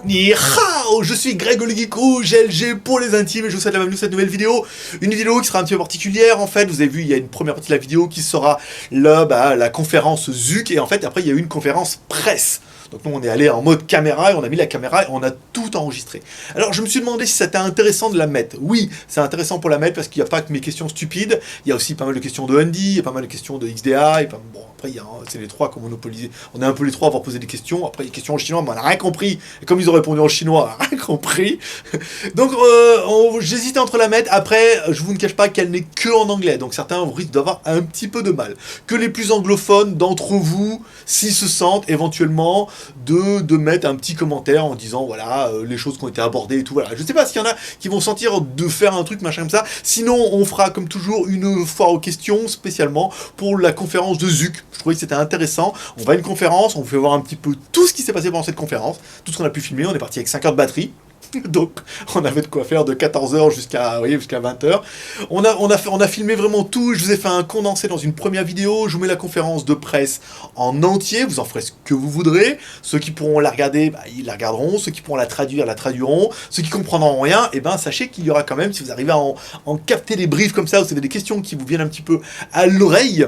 Ni hao, je suis Greg le Geekou, GLG pour les intimes et je vous souhaite la bienvenue dans cette nouvelle vidéo. Une vidéo qui sera un petit peu particulière en fait. Vous avez vu, il y a une première partie de la vidéo qui sera la conférence ZUK et en fait après il y a eu une conférence presse. Donc nous on est allé en mode caméra et on a mis la caméra et on a tout enregistré. Alors je me suis demandé si c'était intéressant de la mettre. Oui, c'est intéressant pour la mettre parce qu'il n'y a pas que mes questions stupides, il y a aussi pas mal de questions de Andy, il y a pas mal de questions de XDA, et bon après il y a c'est les trois comme monopolisé. On est un peu les trois à avoir posé des questions, après les questions en chinois, mais on n'a rien compris. Et comme ils ont répondu en chinois, on n'a rien compris. Donc j'hésitais entre la mettre, après je vous ne cache pas qu'elle n'est que en anglais, donc certains risquent d'avoir un petit peu de mal. Que les plus anglophones d'entre vous, s'ils se sentent éventuellement de mettre un petit commentaire en disant voilà les choses qui ont été abordées et tout, voilà. Je sais pas s'il y en a qui vont sentir de faire un truc machin comme ça, sinon on fera comme toujours une foire aux questions spécialement pour la conférence de ZUK. Je trouvais que c'était intéressant, on va à une conférence, on vous fait voir un petit peu tout ce qui s'est passé pendant cette conférence, tout ce qu'on a pu filmer, on est parti avec 5 heures de batterie. Donc on avait de quoi faire de 14h jusqu'à 20h. On a filmé vraiment tout, je vous ai fait un condensé dans une première vidéo, je vous mets la conférence de presse en entier, vous en ferez ce que vous voudrez. Ceux qui pourront la regarder, ils la regarderont, ceux qui pourront la traduiront, ceux qui comprendront rien, et sachez qu'il y aura quand même, si vous arrivez à en capter les briefs comme ça, vous avez des questions qui vous viennent un petit peu à l'oreille,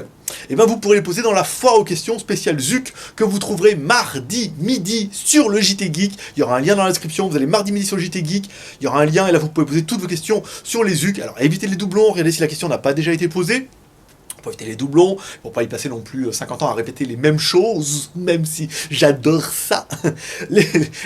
et vous pourrez les poser dans la foire aux questions spéciale ZUK que vous trouverez mardi midi sur le JT Geek. Il y aura un lien dans la description, vous allez mardi midi sur le JT Geek, il y aura un lien et là vous pouvez poser toutes vos questions sur les ZUK. Alors évitez les doublons, regardez si la question n'a pas déjà été posée. Pour éviter les doublons, pour pas y passer non plus 50 ans à répéter les mêmes choses, même si j'adore ça.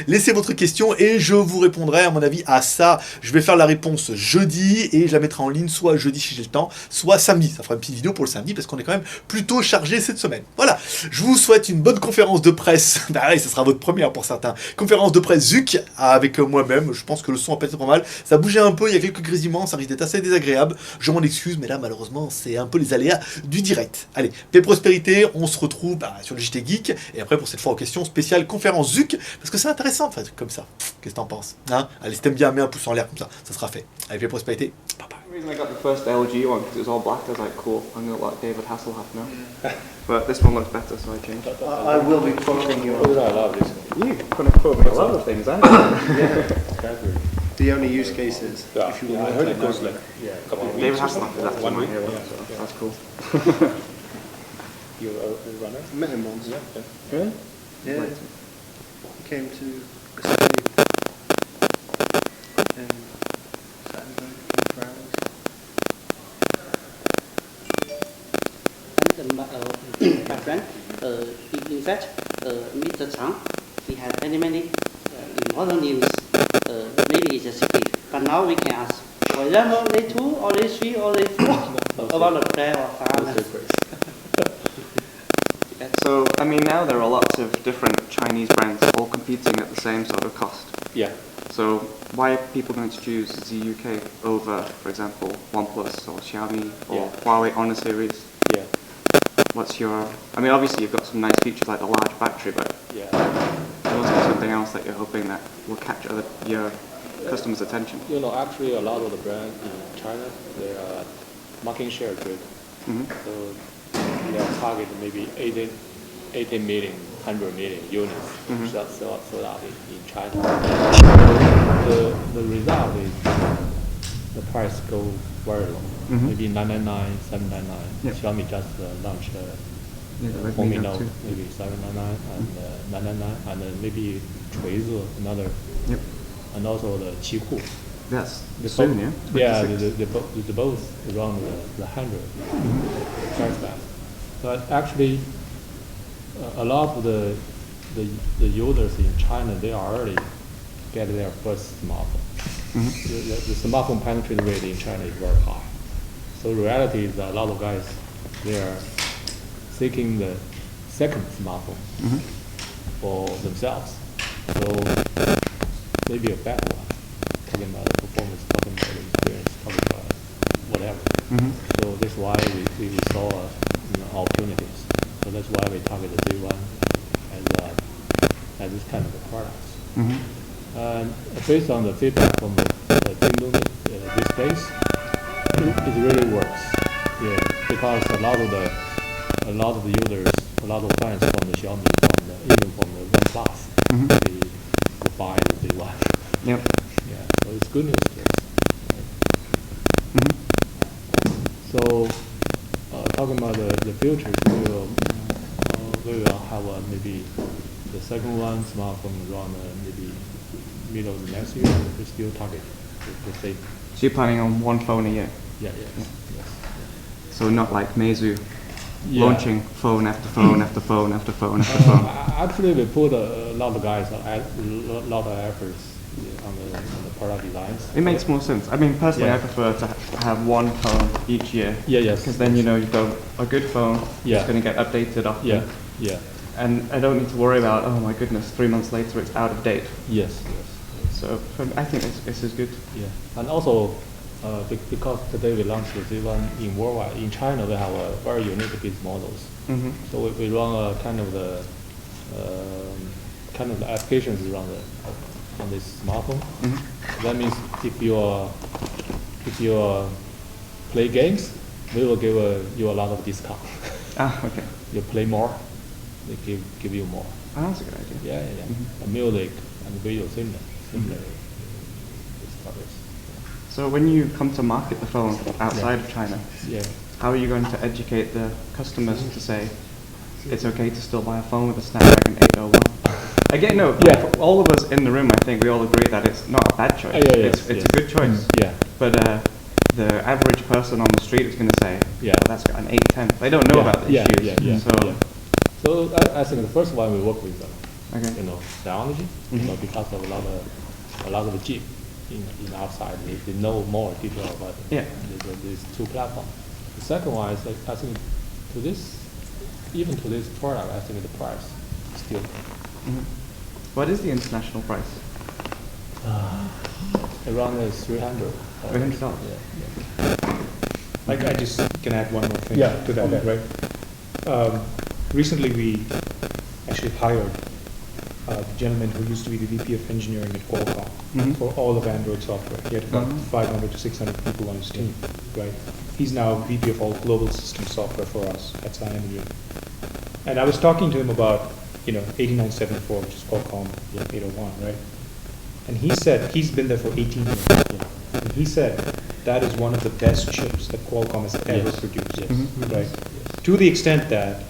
Laissez votre question et je vous répondrai à mon avis à ça. Je vais faire la réponse jeudi et je la mettrai en ligne soit jeudi si j'ai le temps, soit samedi. Ça fera une petite vidéo pour le samedi parce qu'on est quand même plutôt chargé cette semaine. Voilà, je vous souhaite une bonne conférence de presse. Pareil, ça sera votre première pour certains. Conférence de presse ZUK avec moi-même. Je pense que le son va pas être pas mal. Ça bougeait un peu, il y a quelques grésillements, ça risque d'être assez désagréable. Je m'en excuse, mais là malheureusement c'est un peu les aléas du direct. Allez, paix prospérité, on se retrouve sur le JT Geek, et après pour cette fois aux questions spéciales conférence ZUK, parce que c'est intéressant de faire un truc comme ça. Qu'est-ce que t'en penses, hein? Allez, si t'aimes bien, mets un pouce en l'air comme ça sera fait. Allez, paix prospérité, bye bye. The reason I got the first LG one because it was all black, I was like, cool, I'm going to look like David Hasselhoff now. But this one looks better, so I changed. I will be quoting you. I love this one. You're going to quote me a lot of things, aren't you? Yeah. The only use cases. Yeah, If you I want heard to it goes like a couple of weeks. David Hasselhoff is actually One my week. hero, Yeah, so yeah. that's cool. You a runner? Met him once. Yeah. Really? Yeah. Right. He came to the city and sat in Berkeley for hours. My friend, in fact, Mr. Chang, he has many important news. Maybe it's a secret, but now we can ask. For example, day 2 or day 3 or day 4 about the player or finance. So, I mean, now there are lots of different Chinese brands all competing at the same sort of cost. Yeah. So, why are people going to choose ZUK over, for example, OnePlus or Xiaomi or Yeah. Huawei Honor series? Yeah. What's your... I mean, obviously you've got some nice features like the large battery, but Yeah. there must be something else that you're hoping that will catch your customers' attention. You know, actually, a lot of the brands in China, their market share is good. Mm-hmm. So their target maybe 80 million, 100 million units Mhm. sold out in China. The result is the price go very low. Mhm. Maybe 999, 799. Yeah. Xiaomi just launched Yeah, the Home Redmi Note, Note 2. maybe 799 and 999, and then maybe 锤子 another, Yep. and also the Qihoo. Yes, The soon, both- yeah? Yeah, 26. they both around the 100 Mm-hmm. price band. But actually, a lot of the users in China, they already get their first smartphone. Mhm. The smartphone penetration rate in China is very high. So the reality is that a lot of guys, they are seeking the second smartphone Mhm. for themselves. So maybe a bad one, talking about the performance, talking about the experience, talking about whatever. Mhm. So that's why we saw opportunities. So that's why we target the Z1 as this kind of a product. Mhm. And based on the feedback from the Kingdom displays, it really works. Yeah, because a lot of the users, a lot of fans from the Xiaomi, even from the OnePlus, Mhm. they will buy Yep. Yeah, so it's good news to us. Mhm. So, talking about the future, we will have maybe the second one smartphone around maybe middle of the next year. We still target the same. So you're planning on one phone a year? Yeah, yes. So not like Meizu Yeah. launching phone after phone after phone after phone after phone. Actually, we put a lot of guys, a lot of efforts on the product designs. It makes more sense. I mean, personally, Yeah. I prefer to have one phone each year. Yeah, yes. Because then you know you've got a good phone. Yeah. It's going to get updated often. Yeah, yeah, And I don't need to worry about, oh my goodness, 3 months later it's out of date. yes, yes. So I think this is good. Yeah, and also because today we launched this one in worldwide. In China, we have a very unique business models. Mm-hmm. So we run a kind of the applications around on this smartphone. Mm-hmm. That means if you play games, we will give you a lot of discount. Ah, okay. You play more, they give you more. Oh, that's a good idea. Yeah, yeah, yeah. Mhm. And music and video similar with others. So when you come to market the phone outside of China, Yeah. how are you going to educate the customers to say it's okay to still buy a phone with a Snapdragon 801? Again, no, Yeah. all of us in the room, I think we all agree that it's not a bad choice. Yeah, yeah, it's yes. a good choice. Yeah. But the average person on the street is going to say, Yeah. "Oh, that's got an 810." They don't know Yeah, about the yeah, issues. yeah, yeah, So, yeah. So I think the first one we work with okay. technology, Mhm. because of a lot of the Jeep in outside, they know more detail about Yeah. these two platforms. The second one is I think to this, even to this product, I think the price is still Mhm. What is the international price? around $300. $300. Yeah. I just can add one more thing Yeah, to that, okay. right? Recently, we actually hired a gentleman who used to be the VP of engineering at Qualcomm Mhm. for all of Android software. He had about Mhm. 500 to 600 people on his team, right? He's now VP of all global system software for us at Sciengen. And I was talking to him about, 8974, which is Qualcomm 801, right? And he said, he's been there for 18 years. And he said, that is one of the best chips that Qualcomm has ever Yes. produced, Mhm. right? To the extent that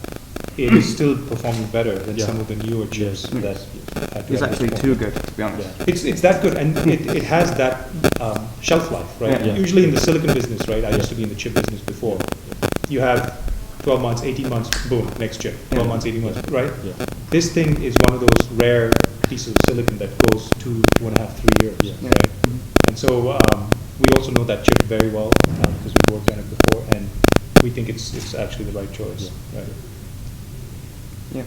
it is still performing better than Yeah. some of the newer chips Yes. that It's actually too good, to be honest. Yeah. It's that good, and it has that shelf life, right? Yeah. Usually in the silicon business, right? I used to be in the chip business before. You have 12 months, 18 months, boom, next chip. 12 Yeah. months, 18 months, right? Yeah. This thing is one of those rare pieces of silicon that goes 2.5, 3 years, Yeah. right? And so we also know that chip very well because we've worked on it before, and we think it's actually the right choice, right? Yeah.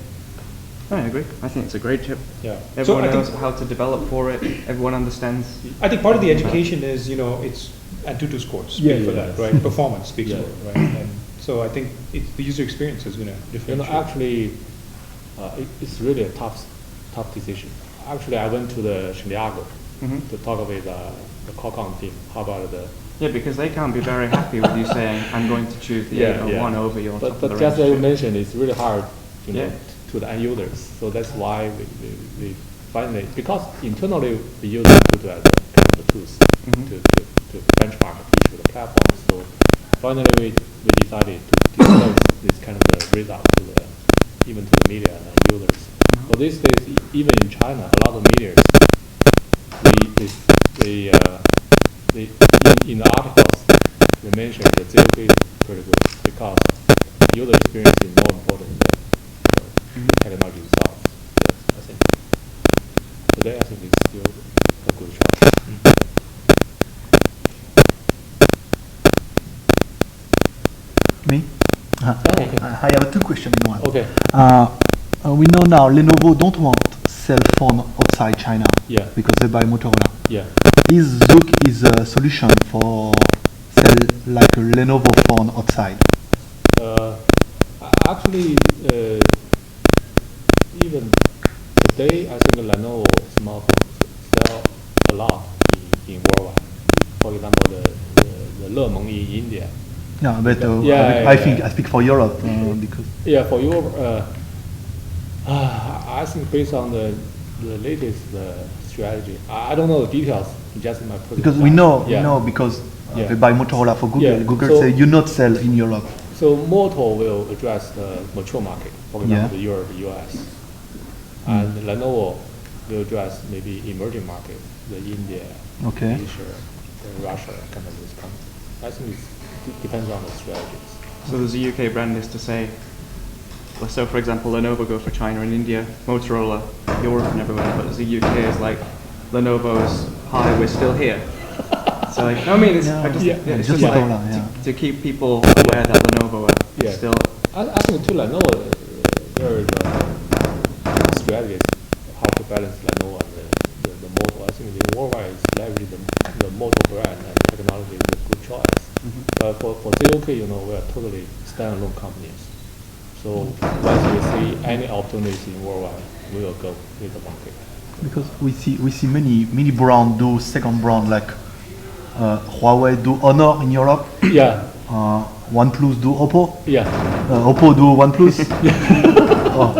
I agree. I think it's a great chip. Yeah. Everyone I think- knows how to develop for it. Everyone understands. I think part of the education is, it's Antutu scores speak Yeah, for yeah, that, yes. right? Performance speaks Yeah. for it, right? And so I think the user experience is going to differentiate. Actually, it's really a tough decision. Actually, I went to the Santiago Mhm. to talk with the Qualcomm team. How about the? Yeah, because they can't be very happy with you saying, "I'm going to choose the 801 over your top of But the just as range you chip." mentioned, it's really hard, Yeah. to the end users. So that's why we finally, because internally we use Antutu as a kind of a tools Mhm. to benchmark each of the platforms. So finally we decided to disclose this kind of the result to even to the media and the users. So these days, even in China, a lot of media, in the articles, they mention that GLG is pretty good because user experience is more important than technology itself. Yes, I think. Today, I think it's still a good choice. Me? Okay. I have two questions in one. Okay. We know now Lenovo don't want cell phone outside China Yeah. because they buy Motorola. Yeah. Is Zook is a solution for sell like a Lenovo phone outside? Actually, even today, I think Lenovo smartphones sell a lot in worldwide. For example, the Lemon in India. No, but Yeah, I yeah, think yeah. I speak for Europe because Yeah, for Europe, I think based on the the latest strategy. I don't know the details. Just in my personal Because plan. we know because Yeah. they buy Motorola for Google. Yeah, Google so- say you not sell in Europe. So Moto will address the mature market, for example, Yeah. the Europe, the US, and Lenovo will address maybe emerging market, the India, Okay. Asia, the Russia, kind of this country. I think it depends on the strategies. So the ZUK brand is to say, well, so for example, Lenovo go for China and India, Motorola, Europe and everywhere, but ZUK is like, Lenovo's, hi, we're still here. So like, no, I mean, it's, Yeah. I just, Yeah. it's Just just like Motorola, yeah. to keep people aware that Lenovo are Yeah. still, I think too Lenovo, there is a strategy how to balance Lenovo and the Moto. I think the worldwide is leveraging the Moto brand and technology is a good choice. But for ZOK, we are totally standalone companies. So once we see any opportunities in worldwide, we will go with the market. Because we see many brand do second brand like Huawei do Honor in Europe. Yeah, OnePlus do Oppo. yeah, Oppo do OnePlus. Oh.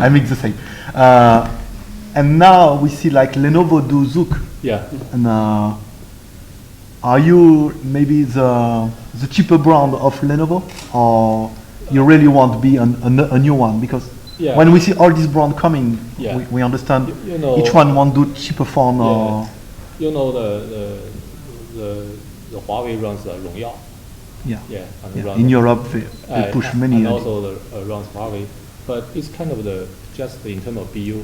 I mix the same. And now we see like Lenovo do Zook. yeah. And are you maybe the cheaper brand of Lenovo, or you really want to be a new one? Because Yeah. when we see all these brands coming, Yeah. we understand You know- each one want to do cheaper phone. Or The Huawei runs the 荣耀. yeah. Yeah, and Yeah. runs In Europe they push many. and also runs Huawei, but it's kind of just the internal BU.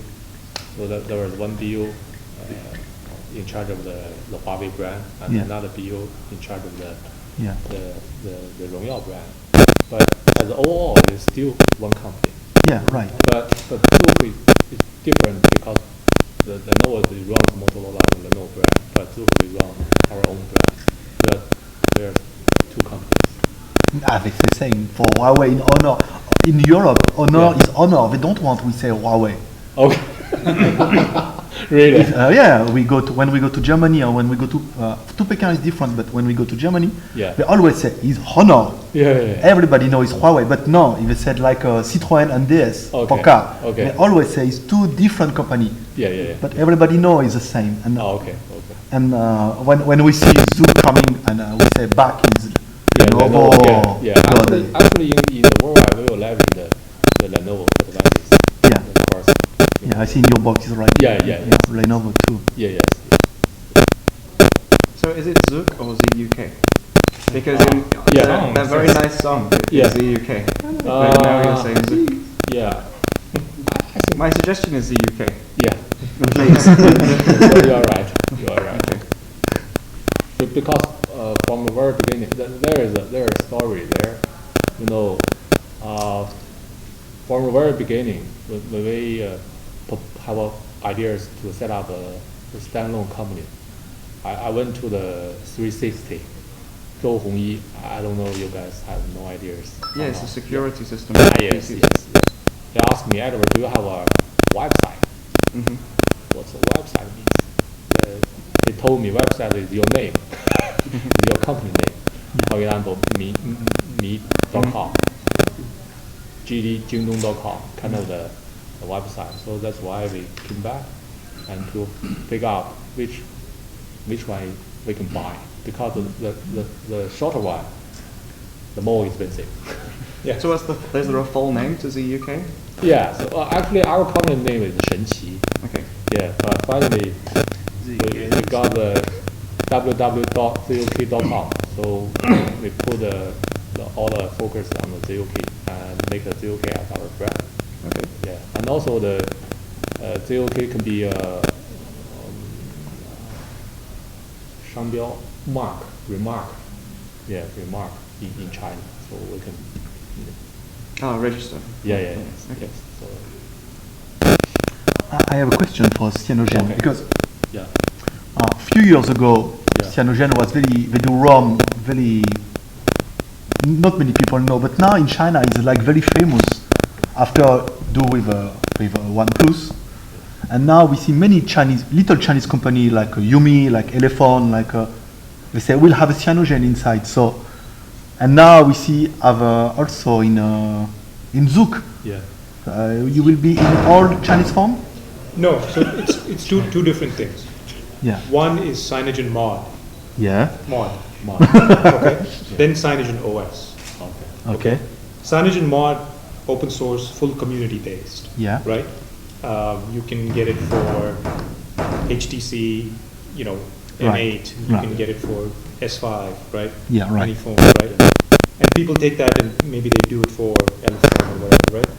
So that there was one BU in charge of the Huawei brand, and Yeah. another BU in charge of Yeah. the 荣耀 brand. But as overall, it's still one company. Yeah. Right. But Zook is different because the Lenovo runs Motorola and Lenovo brand, but Zook we run our own brand. There are two companies. It's the same for Huawei in Honor. In Europe, Honor Yeah. is Honor. They don't want we say Huawei. Okay. Really? Yeah, when we go to Germany or when we go to Pekin is different, but when we go to Germany, Yeah. they always say it's Honor. Yeah. Everybody knows it's Huawei, but no, if they said like Citroën and DS for Okay, car, okay. they always say it's two different companies. Yeah. But everybody knows it's the same. And Okay. and when we see Zoom coming and we say back is Yeah, Lenovo. yeah. God, Actually, in the worldwide, we will leverage the Lenovo advantage. Yeah. Of course. yeah, I see in your box is right. Yeah. Lenovo too. Yes. so is it Zook or ZUK? Because in Yeah. that very nice song is Yeah. ZUK, but now you're saying Zook. Yeah. My suggestion is ZUK. Yeah. Please. You are right. Because from the very beginning, there is a story there. From the very beginning, when we have ideas to set up a standalone company, I went to the 360. Zhou Hongyi, I don't know, you guys have no ideas. Yeah, it's a security system. Yes. They asked me, Edward, do you have a website? Mhm. What's a website means? They told me website is your name, your company name. For example, me.com, Jingdong.com, kind of the website. So that's why we came back and to figure out which one we can buy, because the shorter one, the more expensive. Yeah. So is there a full name to ZUK? Yeah. So actually, our company name is 神奇. Okay. Yeah, but finally we got the www.zuk.com. So we put all the focus on the ZUK and make the ZUK as our brand. Okay. Yeah, and also the ZUK can be remark in China. So we can. Oh, register. Yeah. Okay. Yes. So, I have a question for Cyanogen Okay. because yeah. a few years ago, Yeah. Cyanogen was they do ROM very, not many people know, but now in China it's like very famous after do with OnePlus. And now we see many little Chinese company like Yumi, like Elephone, like they say we'll have a Cyanogen inside. So, and now we see also in Zook. Yeah. You will be in all Chinese phone? No, so it's two different things. Yeah. One is Cyanogen mod. Yeah. Mod. Mod. Okay. Then Cyanogen OS. Okay. Okay. Cyanogen mod, open source, full community based. Yeah. Right. You can get it for HTC, M8. Right. You Right. can get it for S5, right? Yeah, right. Any phone, right? And people take that and maybe they do it for Elephone or whatever, right?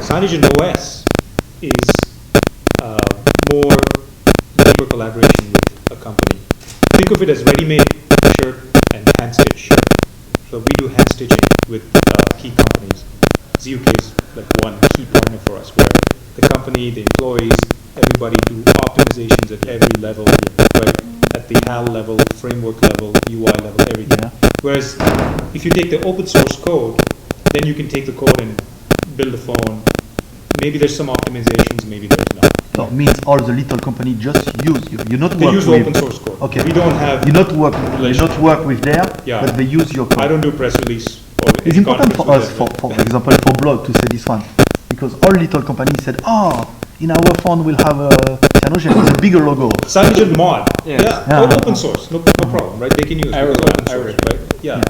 Cyanogen OS is more deeper collaboration with a company. Think of it as ready-made shirt and hand-stitched shirt. So we do hand stitching with key companies. ZUK is like one key partner for us, where the company, the employees, everybody do optimizations at every level, right? At the HAL level, framework level, UI level, everything. Yeah. Whereas if you take the open source code, then you can take the code and build a phone. Maybe there's some optimizations, maybe there's not. So it means all the little company just use you. You not They work use with open source code. Okay. We don't have. You not work with there, Yeah. but they use your code. I don't do press release. Or It's any important for conference us, with them. for example, for blog to say this one, because all little companies said, in our phone we'll have a Cyanogen, it's a bigger logo. Cyanogen mod. Yeah. Yeah. All open source, no problem, right? They can use it. It's open source, right? Yeah.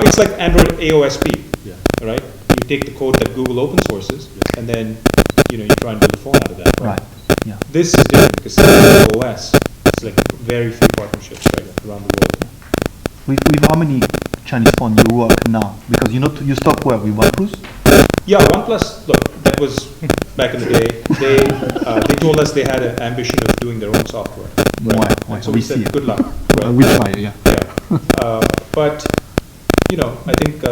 It's like Android AOSP, Yeah. right? You take the code that Google open sources, and then you try and build a phone out of that. Right. Yeah. This is different because Cyanogen OS is like very few partnerships right around the world. With how many Chinese phone you work now? Because you stop work with OnePlus. Yeah, OnePlus. Look, that was back in the day. They told us they had an ambition of doing their own software. Ouais, And so we said, good luck. Right? We try, yeah. Yeah. But I think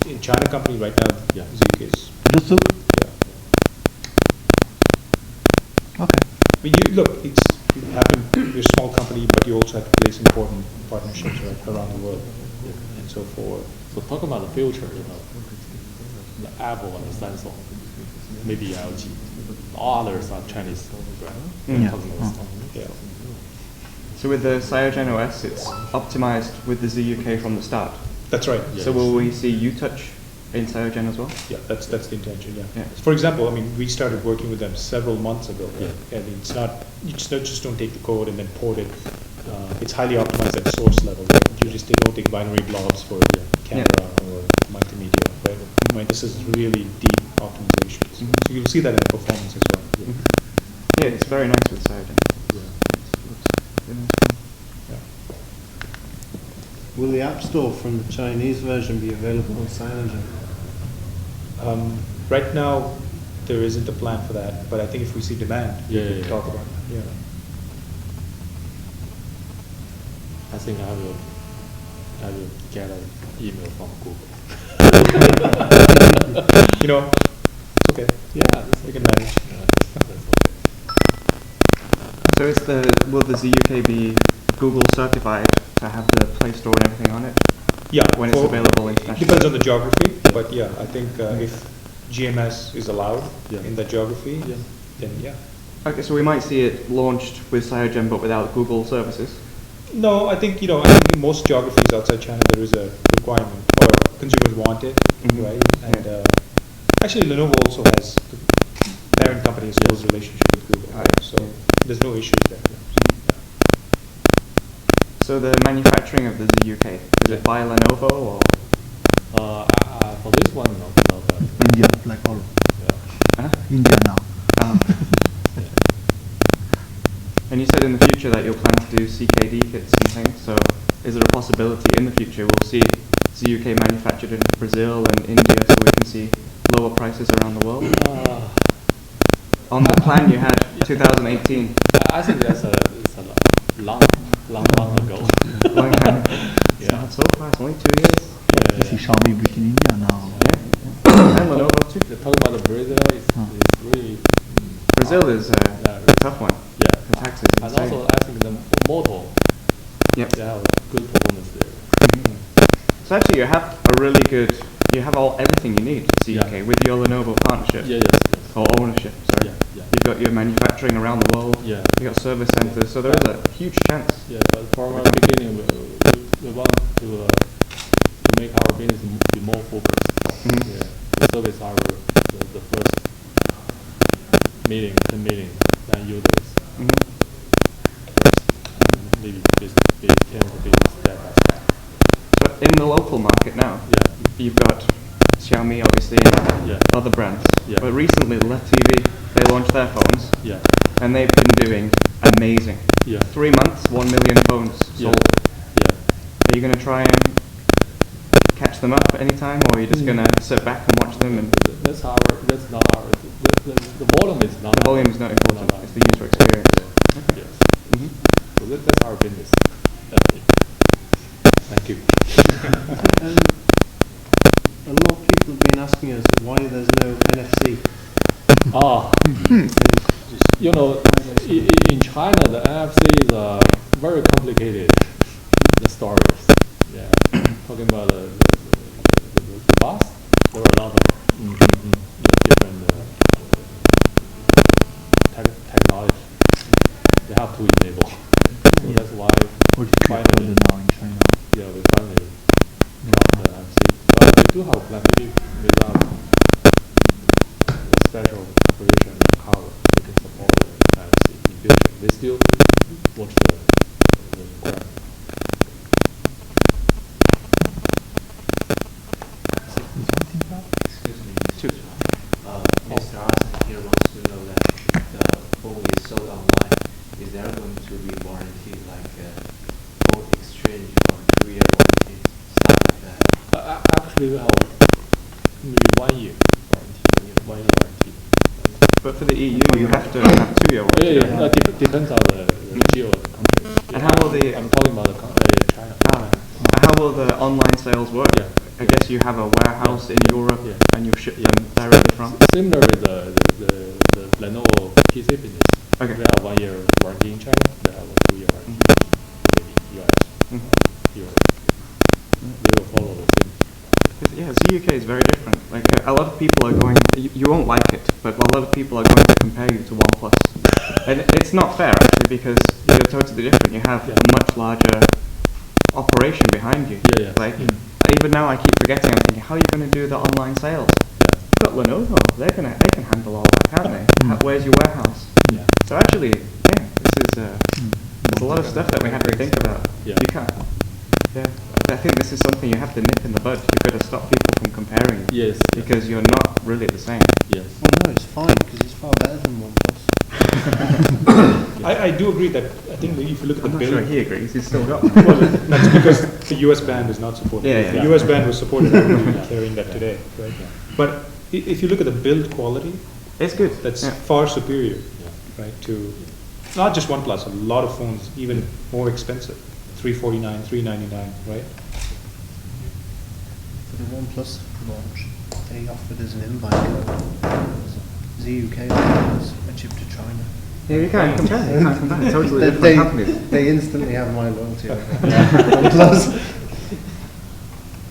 in China company right now, ZUK is. Just look. Yeah. Okay. But you happen, you're a small company, but you also have to place important partnerships around the world. And so forth. So talk about the future, the Apple and Samsung, maybe LG. All others are Chinese brands. Yeah. Talking about stuff. Yeah. So with the Cyanogen OS, it's optimized with the ZUK from the start. That's right. So will we see UTouch in Cyanogen as well? Yeah, that's the intention. Yeah. Yeah. For example, we started working with them several months ago. Yeah. It's not you just don't take the code and then port it. It's highly optimized at source level. Right? They don't take binary blobs for camera or multimedia. Right? This is really deep optimizations. So you'll see that in performance as well. Yeah, it's very nice with Cyanogen. Will the App Store from the Chinese version be available on Cyanogen? Right now, there isn't a plan for that, but I think if we see demand, we can talk about it. Yeah. I think I will get an email from Google. It's okay. Yeah, We can manage. So will the ZUK be Google certified to have the Play Store and everything on it? Yeah, when it's available internationally? Depends on the geography, but yeah, I think if GMS is allowed in that geography, then yeah. Okay, so we might see it launched with Cyanogen but without Google services? No, I think I think in most geographies outside China there is a requirement, or consumers want it, right? And actually, Lenovo also has the parent company has a close relationship with Google, right? So there's no issues there. So the manufacturing of the ZUK, is it by Lenovo or? For this one, no. India, like all. Huh? India now. And you said in the future that you'll plan to do CKD kits and things, so is there a possibility in the future we'll see ZUK manufactured in Brazil and India so we can see lower prices around the world? On the plan you had, 2018. I think it's a long ago. Long time. It's not so fast, only 2 years. You see Xiaomi built in India now. And Lenovo too. The talk about the Brazil is really Brazil is a tough one. yeah. The tax is And insane. also, I think the motor, Yep. they have good performance there. So actually you have everything you need for ZUK with your Lenovo partnership. Yes. Or ownership, sorry. Yeah. You've got your manufacturing around the world. Yeah. You've got service centers, so there is a huge chance. Yeah, but from the beginning, we want to make our business be more focused. Mhm. Yeah, the service are the first meeting, 10 meeting, than users. Mhm. And maybe they tend to be step by step. But in the local market now, Yeah. you've got Xiaomi obviously and Yeah. other brands. Yeah. But recently, LETV, they launched their phones, Yeah. and they've been doing amazing. Yeah. 3 months, 1 million phones Yeah. sold. Yeah. Are you going to try and catch them up at any time, or are you just going to sit back and watch them? And That's not our, the volume is not. the volume is not important, it's the user experience. Yes. Mhm. So that's our business. Thank you. And a lot of people have been asking us why there's no NFC. Ah, you know, in China, the NFC is very complicated. The stories. Yeah. Talking about the bus, there were a lot of different technology they have to enable. So that's why Or the QR code finally, now in China. yeah, we finally got the NFC. But we do have plan maybe without the special version of cover, we can support the NFC in future. We still watch the graph. Excuse me. Mr. Arsen here wants to know that if the phone is sold online, is there going to be warranty, like phone exchange or 2-year warranty, stuff like that? Actually, we have maybe 1 year warranty. 1 year warranty. But for the EU, you have to have 2-year warranty. Yeah, right? depends on the geo country. And how will the- I'm talking about the China. How will the online sales work? Yeah. I guess you have a warehouse in Europe Yeah. and you ship them directly from? Similar with the Lenovo PC business. Okay. They have 1 year warranty in China. They have a 2-year warranty in the US. Mhm. Europe. They will follow the same. Yeah, the UK is very different. Like a lot of people are going, you won't like it, but a lot of people are going to compare you to OnePlus. And it's not fair actually because you're totally different. You have Yeah. a much larger operation behind you. Yeah, yeah. Like even now I keep forgetting, I'm thinking, how are you going to do the online sales? Yeah. You've got Lenovo, they can handle all that, can't they? Where's your warehouse? Yeah. So actually, yeah, this is there's a lot of stuff that we have to think about. Yeah. You can't. Yeah, I think this is something you have to nip in the bud. You've got to stop people from comparing you Yes. because you're not really the same. Yes. Well, no, it's fine because it's far better than OnePlus. I do agree that I think that if you look at the I'm not bill, sure he agrees. He's still got. well, that's because the US band is not supported. Yeah, yeah. The US band was supported. I'm carrying that today, right? But if you look at the build quality, It's good. that's Yeah. far superior, right? To not just OnePlus, a lot of phones even more expensive, $349, $399, right? For the OnePlus launch, they offered us an invite code. ZUK offers a chip to China. Yeah, you can't compare. You can't compare. Totally They, different companies. they instantly have my loyalty over OnePlus.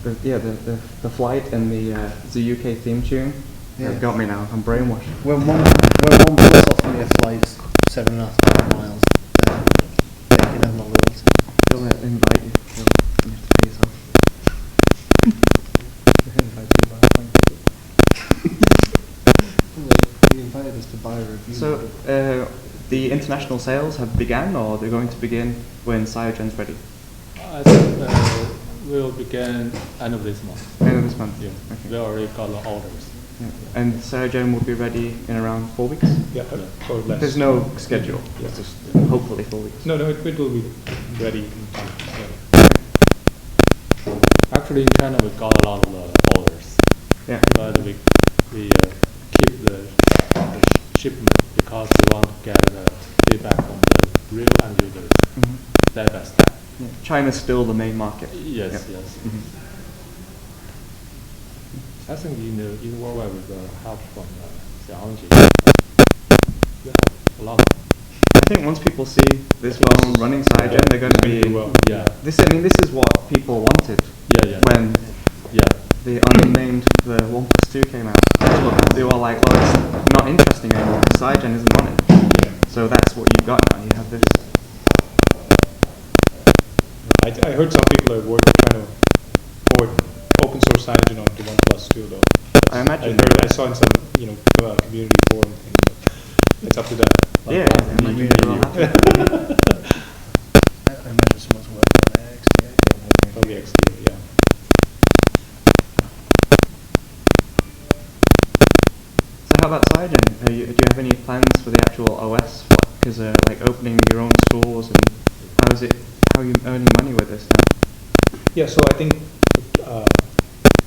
The flight and the UK theme tune Yeah. have got me now. I'm brainwashed. When OnePlus offer me a flight 7.5 miles, then they can have my loyalty. They'll invite you. You have to pay yourself. They invited us to buy a review. So the international sales have begun, or they're going to begin when Cyanogen's ready? I think we'll begin end of this month. End of this month. Yeah. Okay. We already got the orders. Yeah. And Cyanogen will be ready in around 4 weeks. Yeah, or less. There's no schedule. It's just hopefully 4 weeks. No, it will be ready in time. Yeah. Actually, in China, we got a lot of the orders, Yeah. but we keep the shipment because we want to get the feedback from the real end users Mhm. step by step. Yeah. China's still the main market. Yes, Yeah. yes. Mhm. I think in worldwide with the help from Xiaomi, we have a lot. I think once people see this phone running Cyanogen, they're going to be. Well, yeah, This, I mean, this is what people wanted yeah. when Yeah, the unnamed the OnePlus 2 came out. That's what they were like, well, it's not interesting anymore because Cyanogen isn't on it. yeah. So that's what you've got now. You have this. I heard some people are trying to port open source Cyanogen onto OnePlus too, though. I imagine. I saw in some, community forum thing. It's up to them. Yeah, I mean, we're all happy. I imagine someone's working on it, XDA. Probably XDA, yeah. So how about Cygen? Do you have any plans for the actual OS? Because like opening your own stores, and how are you earning money with this now? Yeah, so I think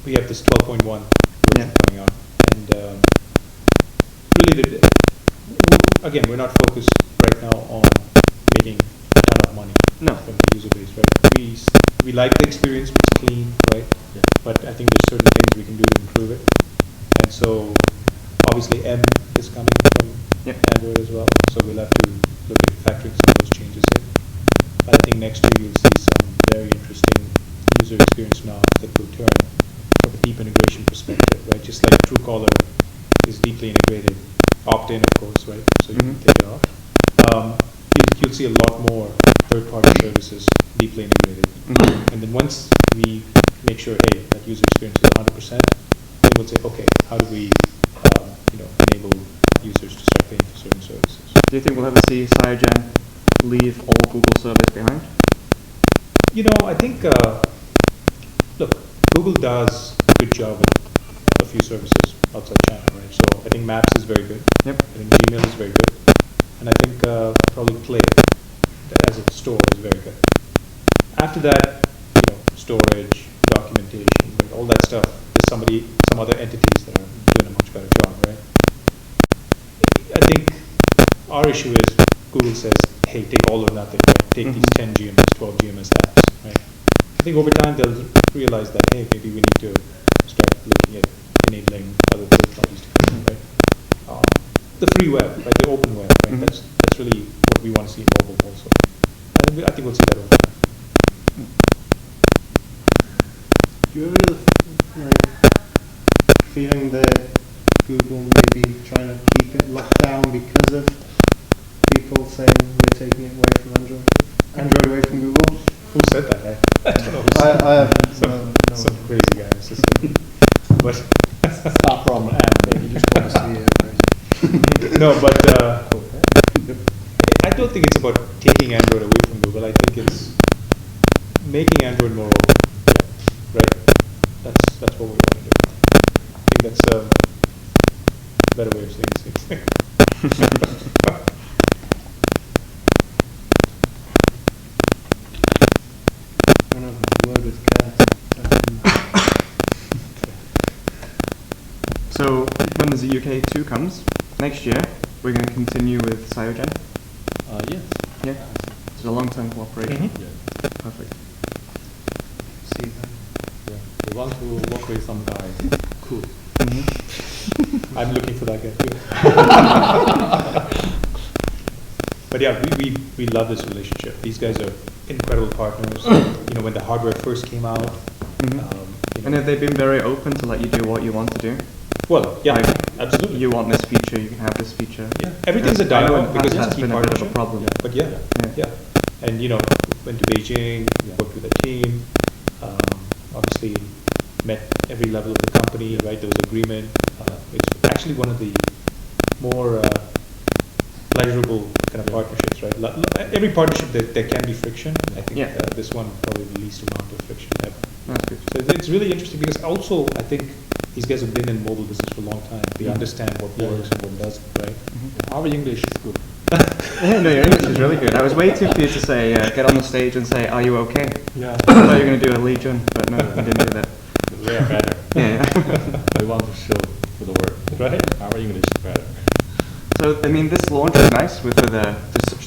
we have this 12.1 version coming out, and really, again, we're not focused right now on making a ton of money from the user base, right? We like the experience, it's clean, right? Yeah. But I think there's certain things we can do to improve it, and so obviously M is coming from Android as well, so we'll have to look at factoring some of those changes in. But I think next year you'll see some very interesting user experience knobs that will turn from a deep integration perspective, right? Just like Truecaller is deeply integrated, opt-in of course, right? So you can take it off. You'll see a lot more third-party services deeply integrated. And then once we make sure, hey, that user experience is 100%, then we'll say, okay, how do we enable users to start paying for certain services? Do you think we'll ever see Cygen leave all Google service behind? I think, look, Google does a good job with a few services outside China, right? So I think Maps is very good. Yep. I think Gmail is very good. And I think probably Play as a store is very good. After that, storage, documentation, right, all that stuff, there's some other entities that are doing a much better job, right? I think our issue is Google says, hey, take all or nothing, right? Take these 10 GMS, 12 GMS apps, right? I think over time they'll realize that, hey, maybe we need to start looking at enabling other third parties to come in, right? The free web, right? The open web, right? That's really what we want to see in mobile also. I think we'll see that over time. Do you ever feeling that Google may be trying to keep it locked down because of people saying we're taking it away from Android away from Google? Who said that? I don't know. I have some crazy guy. But Start from and you just want to see it. no, but I don't think it's about taking Android away from Google. I think it's making Android more open. Right? That's what we want to do. I think that's a better way of saying things. Word with care. So when the ZUK 2 comes next year, we're going to continue with Cygen. Yes. Yeah. It's a long-term cooperation. Yeah. Perfect. See them. Yeah. We want to work with some guys. Cool. I'm looking for that guy too. But yeah, we love this relationship. These guys are incredible partners. When the hardware first came out. And have they been very open to let you do what you want to do? Well, yeah, Like, absolutely. You want this feature, you can have this feature. Yeah, everything's a I know in dialogue the because past it's a that's key been a bit of a partnership. problem. But yeah. And went to Beijing, worked with a team, obviously met every level of the company, right? There was agreement. It's actually one of the more pleasurable kind of partnerships, right? Every partnership there can be friction. I think this one probably the least amount of friction ever. That's good. So it's really interesting because also I think these guys have been in mobile business for a long time. They understand what works and what doesn't, right? Our English is good. No, your English is really good. I was waiting for you to say, get on the stage and say, are you okay? Yeah. I thought you were going to do a Legion, but no, you didn't do that. We are better. Yeah. We want to show to the world. Right? Our English is better. So, I mean, this launch is nice to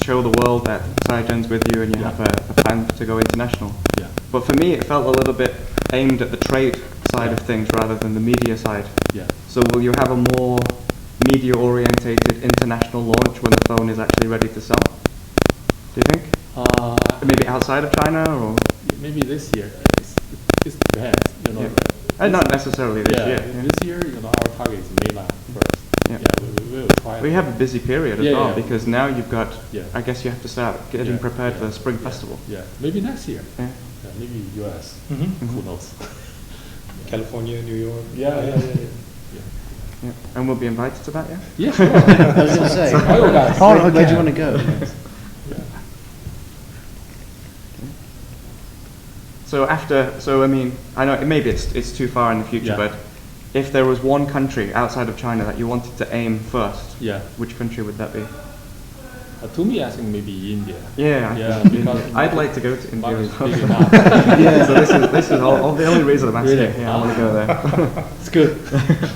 show the world that Cygen's with you and you have a plan to go international. Yeah. But for me, it felt a little bit aimed at the trade side of things rather than the media side. Yeah. So will you have a more media-orientated international launch when the phone is actually ready to sell? Do you think? Maybe outside of China, or? Maybe this year. It depends. Not necessarily this year. Yeah. This year, our target is mainland first. Yeah. We will try. We have a busy period as well because now you've got. Yeah. I guess you have to start getting prepared for the Spring Festival. Yeah. Maybe next year. Yeah. Maybe US. Mm-hmm. Who knows? California, New York. Yeah. Yeah. And we'll be invited to that, yeah? Yeah, sure. I was going to say, Oh, guys. Oh, where do okay. you want to go? So I mean, I know maybe it's too far in the future, Yeah. but if there was one country outside of China that you wanted to aim first, Yeah. which country would that be? To me, I think maybe India. Yeah, Yeah, India. because I'd like to go to India Market as is well. big enough. Yeah. So this is all the only reason I'm asking. Really? Yeah, I want to go there. It's good. Yeah.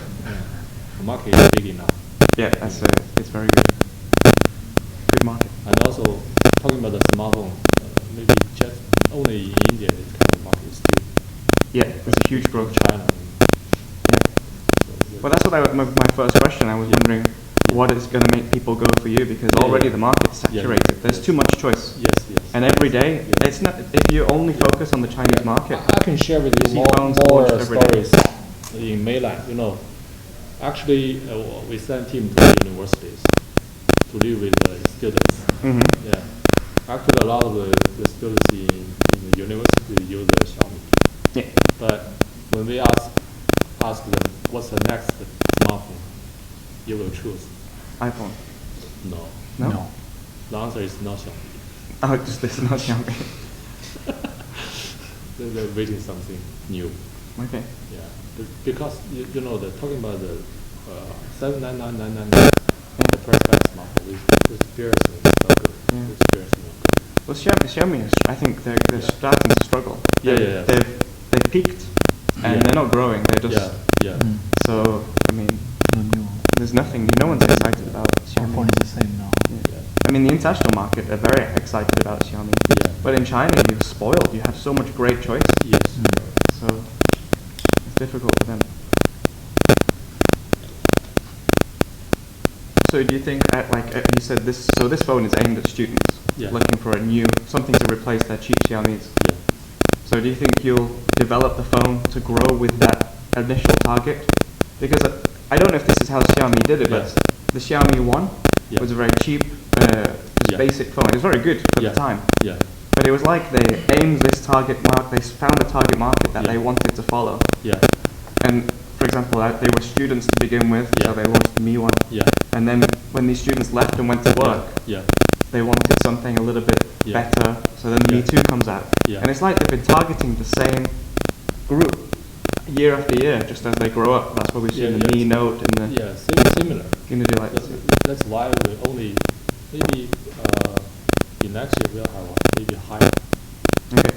The market is big enough. Yeah, it's very good. Good market. And also, talking about the smartphone, maybe just only in India, this kind of market is still Yeah, there's a huge growth. China. Yeah. So, Well, that's what my first question. I was wondering what is going to make people go for you, because Yeah, already yeah. the market's Yeah, saturated. yeah. There's too much choice. yes, yes. And every day, Yeah. it's not. If you only focus on the Chinese market, I can share with You you see more, phones more launched every day. stories in mainland. You know, actually, we send team to the universities to live with the students. hmm Yeah, actually, a lot of the students in the university use the Xiaomi. yeah, But when we ask them what's the next smartphone, you will choose. iPhone. No, No. the answer is not Xiaomi. Oh, just this, not Xiaomi. They're waiting something new. Okay. Yeah, because you know they're talking about the 79999, the price tag smartphone with experience is not good. Yeah. With experience is not good. Well, Xiaomi is. I think they're starting to struggle. Yeah, They've- yeah, yeah. They've peaked, and Yeah. they're not growing. They're just. Yeah, yeah. So I mean, The new there's nothing. No one's excited about iPhone Xiaomi. is the same now. I mean, the international market are very excited about Xiaomi. Yeah. But in China, you're spoiled. You have so much great choice. Yes. So it's difficult for them. So do you think, you said this? So this phone is aimed at students Yeah. looking for a new something to replace their cheap Xiaomis. Yeah. So do you think you'll develop the phone to grow with that initial target? Because I don't know if this is how Xiaomi did it, but the Xiaomi One Yeah. was a very cheap, just Yeah. basic phone. It was very good for Yeah. the time. Yeah. But it was like they aimed this target mark, they found a target market that Yeah. they wanted to follow. Yeah. And for example, they were students to begin with, so Yeah. they launched the Mi One. Yeah. And then when these students left and went to work, Yeah. they wanted something a little bit Yeah. better, so then the Mi Yeah. 2 comes out. Yeah. And it's like they've been targeting the same group year after year, just as they grow up. That's what we see in the Mi Note and the Yeah. Similar. like That's, that's why we only maybe in next year we'll have maybe higher okay.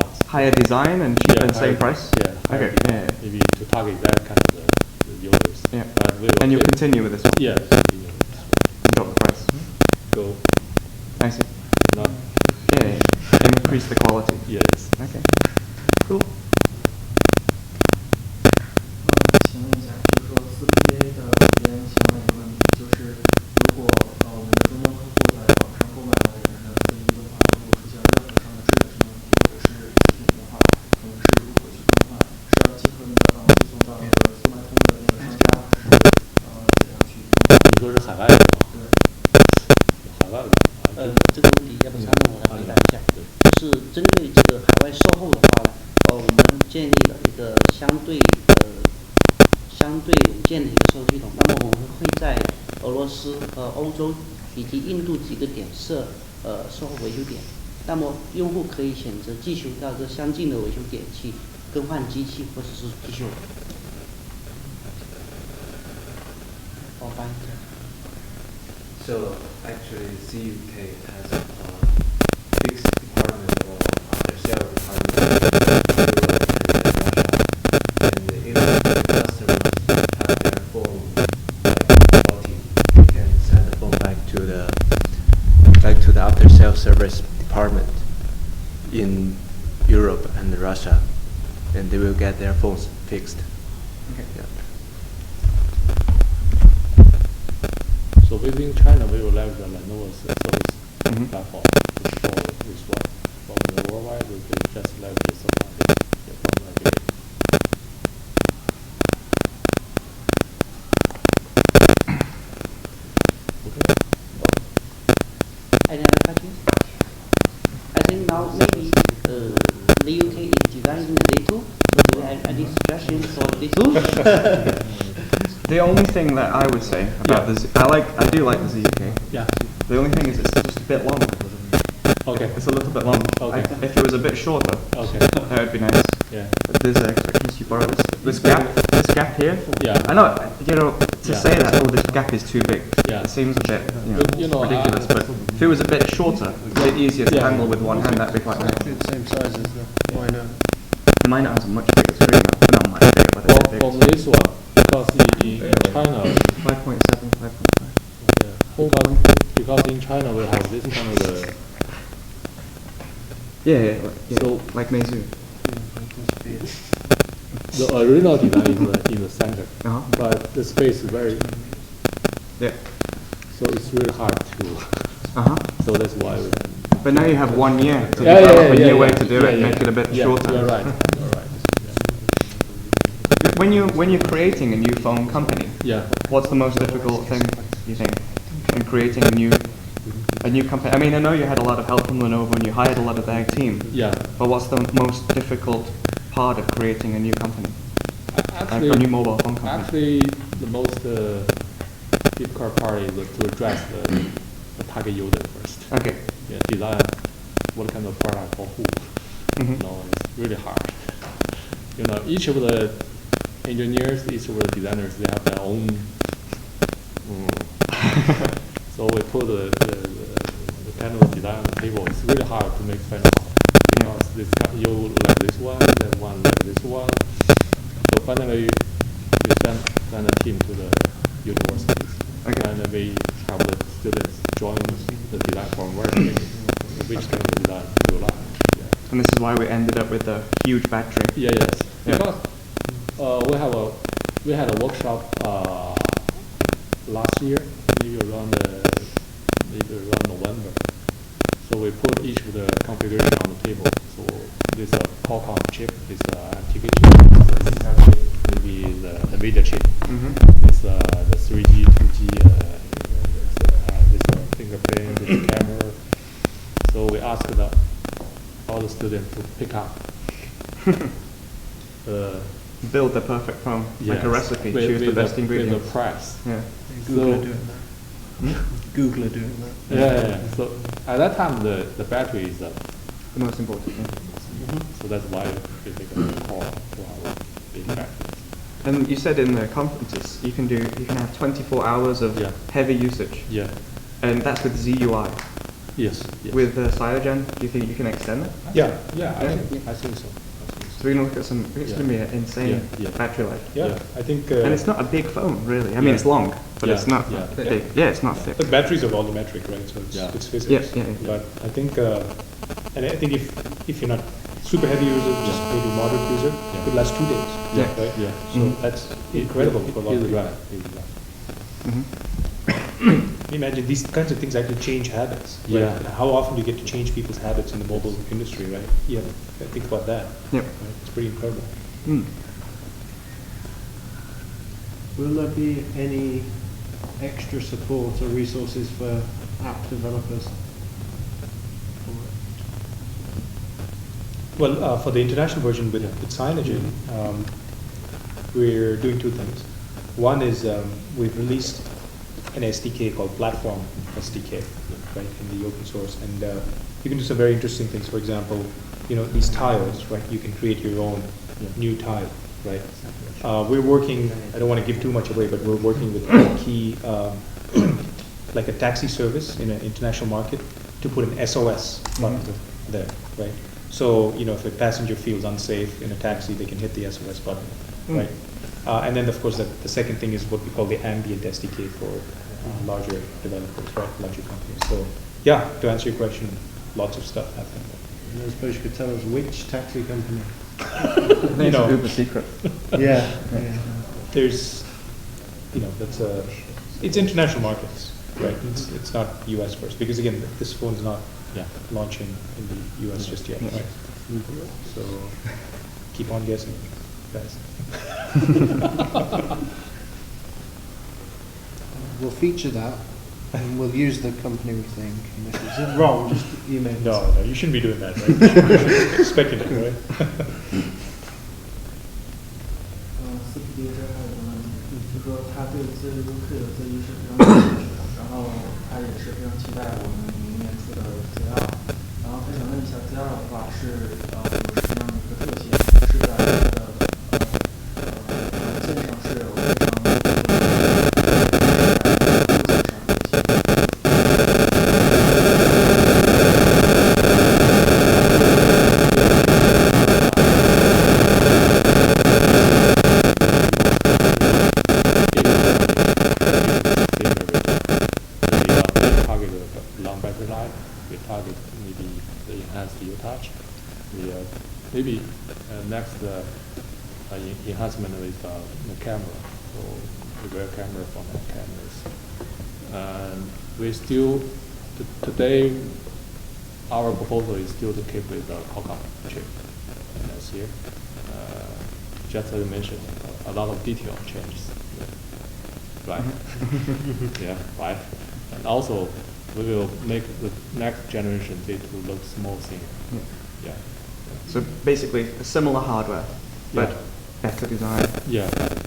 ones. Higher design and cheap and same higher- price? Yeah. higher Okay, design, yeah. Maybe to target that kind of the users. Yeah. But we will And you keep- continue with this one? Yeah. Continue with this one. Drop the price. Go. I see. Not. Yeah. And increase the quality. Yes. Okay. Cool. 请问一下，就是说自 PA 的这边想问一个问题，就是如果我们的终端客户在网上购买了我们的分机的话，如果出现任何上的质量上的问题或者是食品的话，我们是如何去更换？是要寄送到那个速卖通的那个商家，还是怎样去更换？你说是海外的吗？对。海外的。这个问题要不参谋我来回答一下。就是针对这个海外售后的话呢，我们建立了一个相对稳健的一个售后系统。那么我们会在俄罗斯和欧洲以及印度几个点设售后维修点。那么用户可以选择寄修到这相近的维修点去更换机器或者是寄修。我翻译一下。 So actually, CUK has a fixed department or after-sales department in Europe and Russia. And if the customers have their phone faulty, they can send the phone back to the after-sales service department in Europe and Russia, and they will get their phones fixed. Okay. Yeah. So within China, we will leverage the Lenovo service Mhm. platform to support this one. From the worldwide, we will just leverage the supply from IBM. Okay. Any other questions? I think now maybe the UK is designing the D2. So do you have any suggestions for the D2? The only thing that I would say about I do like the ZUK. Yeah. The only thing is it's just a bit long. Okay. It's a little bit long. Okay. If it was a bit shorter, Okay. that would be nice. Yeah. But there's a you borrow this gap here. Yeah. I know, to Yeah. say that this gap is too big. Yeah. It seems a bit But, ridiculous. But if it was a bit shorter, a bit easier to Yeah. handle with one hand, that'd be quite nice. Exactly the same size as the Why not? Mine has a much bigger screen. Not much bigger, but a Well, bit bigger. from this one, because in China, 5.7, 5.5. because in China we have this kind of Yeah, So- like Meizu. the original design is in the center, Uh-huh. but the space is very, Yeah. so it's really hard to. Uh-huh. So that's why we. But now you have 1 year to Yeah, develop a yeah, new way yeah, to do yeah, it, yeah. make it a bit Yeah, shorter. You're right. You're right. When you're creating a new phone company, Yeah. what's the most difficult thing you think in creating a new company? I mean, I know you had a lot of help from Lenovo and you hired a lot of their team, Yeah. but what's the most difficult part of creating a new company, like Actually, a new mobile phone company? Actually, the most difficult part is to address the target user first. Okay. Yeah, design what kind of product for who. Mhm. It's really hard. Each of the engineers, each of the designers, they have their own. So we put the kind of design on the table. It's really hard to make final because you like this one, that one like this one. So finally, we send a team to the universities, Okay. and we have the students join the design from working, which kind of design you like. Yeah. And this is why we ended up with a huge battery. Yeah, yes. Yeah. Because we had a workshop last year, maybe around November. So we put each of the configuration on the table. So this Qualcomm chip, this MTK chip, this maybe the NVIDIA chip, Mm-hmm. this the 3G, 2G, this fingerprint, this camera. So we asked all the students to pick up. Build the perfect phone, like a recipe, choose the best ingredients. With the Presse. Yeah. Google So- are doing that. Google are doing that. Yeah. So at that time, the battery is The most important thing. so that's why we take a call to our big battery. And you said in the conferences you can have 24 hours of Yeah. heavy usage, Yeah. and that's with ZUI. Yes. Yes. With Cyanogen, do you think you can extend that? Yeah. I Yeah. think so. So we're gonna look at some. It's Yeah. gonna be an insane Yeah. battery life. Yeah, I think. And it's not a big phone, really. I mean, Yeah. it's long, but Yeah. it's not Yeah. big. Yeah, it's not thick. The batteries are volumetric, right? So it's, Yeah. it's physics. Yeah, yeah, yeah. But I think, and I think if you're not super heavy user, just maybe moderate user, Yeah. it could last 2 days. Yeah. Right? Yeah. So Mhm. that's incredible for long Easily drive. right. Easily right. Hmm. Imagine these kinds of things actually change habits. Right? Yeah. How often do you get to change people's habits in the mobile industry, right? Yeah. Think about that. Yep. Right? It's pretty incredible. Mm. Will there be any extra support or resources for app developers? Well, for the international version with Cyanogen, we're doing 2 things. One is we've released an SDK called Platform SDK, right, in the open source, and you can do some very interesting things. For example, these tiles, right? You can create your own new tile, right? We're working. I don't want to give too much away, but we're working with a key, like a taxi service in an international market, to put an SOS button there, right? So, if a passenger feels unsafe in a taxi, they can hit the SOS button, right? And then, of course, the second thing is what we call the ambient SDK for larger developers, right? Larger companies. So, yeah, to answer your question, lots of stuff happening. And I suppose you could tell us which taxi company. It's a super secret. Yeah. There's, it's international markets, right? It's not US first, because again, this phone's not launching in the US just yet, right? So keep on guessing, guys. We'll feature that and we'll use the company we think. And if it's wrong, just email us. No, you shouldn't be doing that, right? Speculate, right? 4P 这还有个问题，就说他对自由客的这一是非常有兴趣的，然后他也是非常期待我们明年出的 Z2，然后他想问一下 Z2的话是有什么样的一个特性？是在它的软件上是有非常多的Maybe next enhancement with the camera, so the rear camera from the cameras. And we still, today, our proposal is still to keep with the Qualcomm chip next year. Just as you mentioned, a lot of detail changes, right? Yeah, right. And also, we will make the next generation Z2 look small thinner. Yeah. So basically, a similar hardware, but better design. Yeah, better.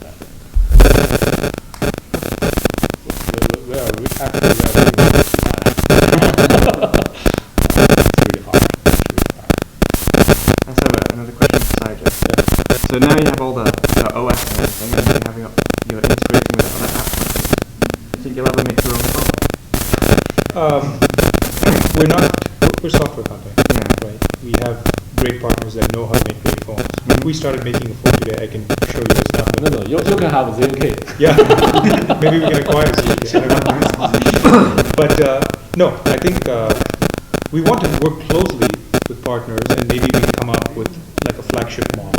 We are actually doing this design. It's really hard. Let's have another question for Sajid. Yeah. So now you have all the OS and everything, and you have you're integrating with other apps. Do you think you'll ever make your own phone? We're software company, right? We have great partners that know how to make great phones. If we started making a phone today, I can show you it's not. No, you can have ZK. Yeah, maybe we can acquire ZK. But no, I think we want to work closely with partners, and maybe we can come up with like a flagship model,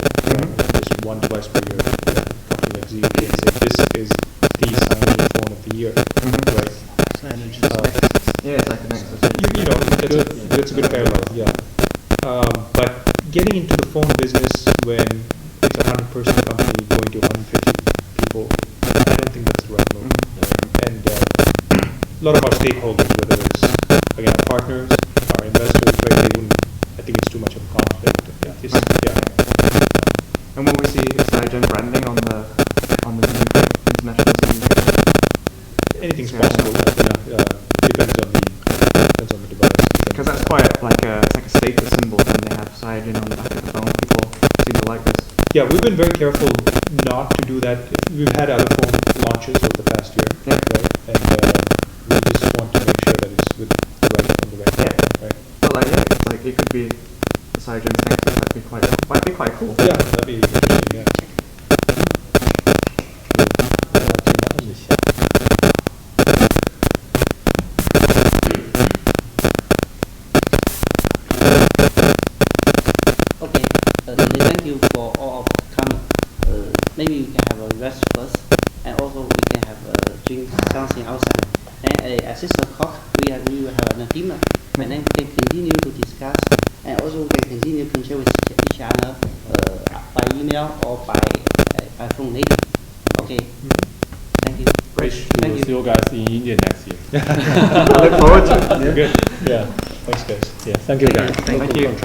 just one device per year, something like ZK, and say this is the Scientific phone of the year, right? Yeah, it's like an exercise. You know, that's a good parallel, yeah. But getting into the phone business when it's a 100-person company going to 150 people, I don't think that's the right move. And a lot of our stakeholders, whether it's again our partners, our investors, right? They wouldn't. I think it's too much of a conflict. And will we see Scigen branding on the new international scene? Anything's possible. Depends on the device. Because that's quite like a status symbol when they have Scigen on the back of the phone. People seem to like this. Yeah, we've been very careful not to do that. We've had other phone launches over the past year, right? And we just want to make sure that it's with the right platform, right? But like it could be the Scigen Nexus. Might be quite cool. Yeah, that'd be interesting. Yeah. Thank you for all of coming. Maybe we can have a rest first, and also we can have drink something outside. And at 6 o'clock, we will have a dinner, and then we can continue to discuss, and also we can continue to share with each other by email or by phone later. Okay. Thank you. Great. Thank you. See you guys in India next year. I look forward to it. Good. Yeah. Thanks, guys. Yeah. Thank you, guys. Thank you.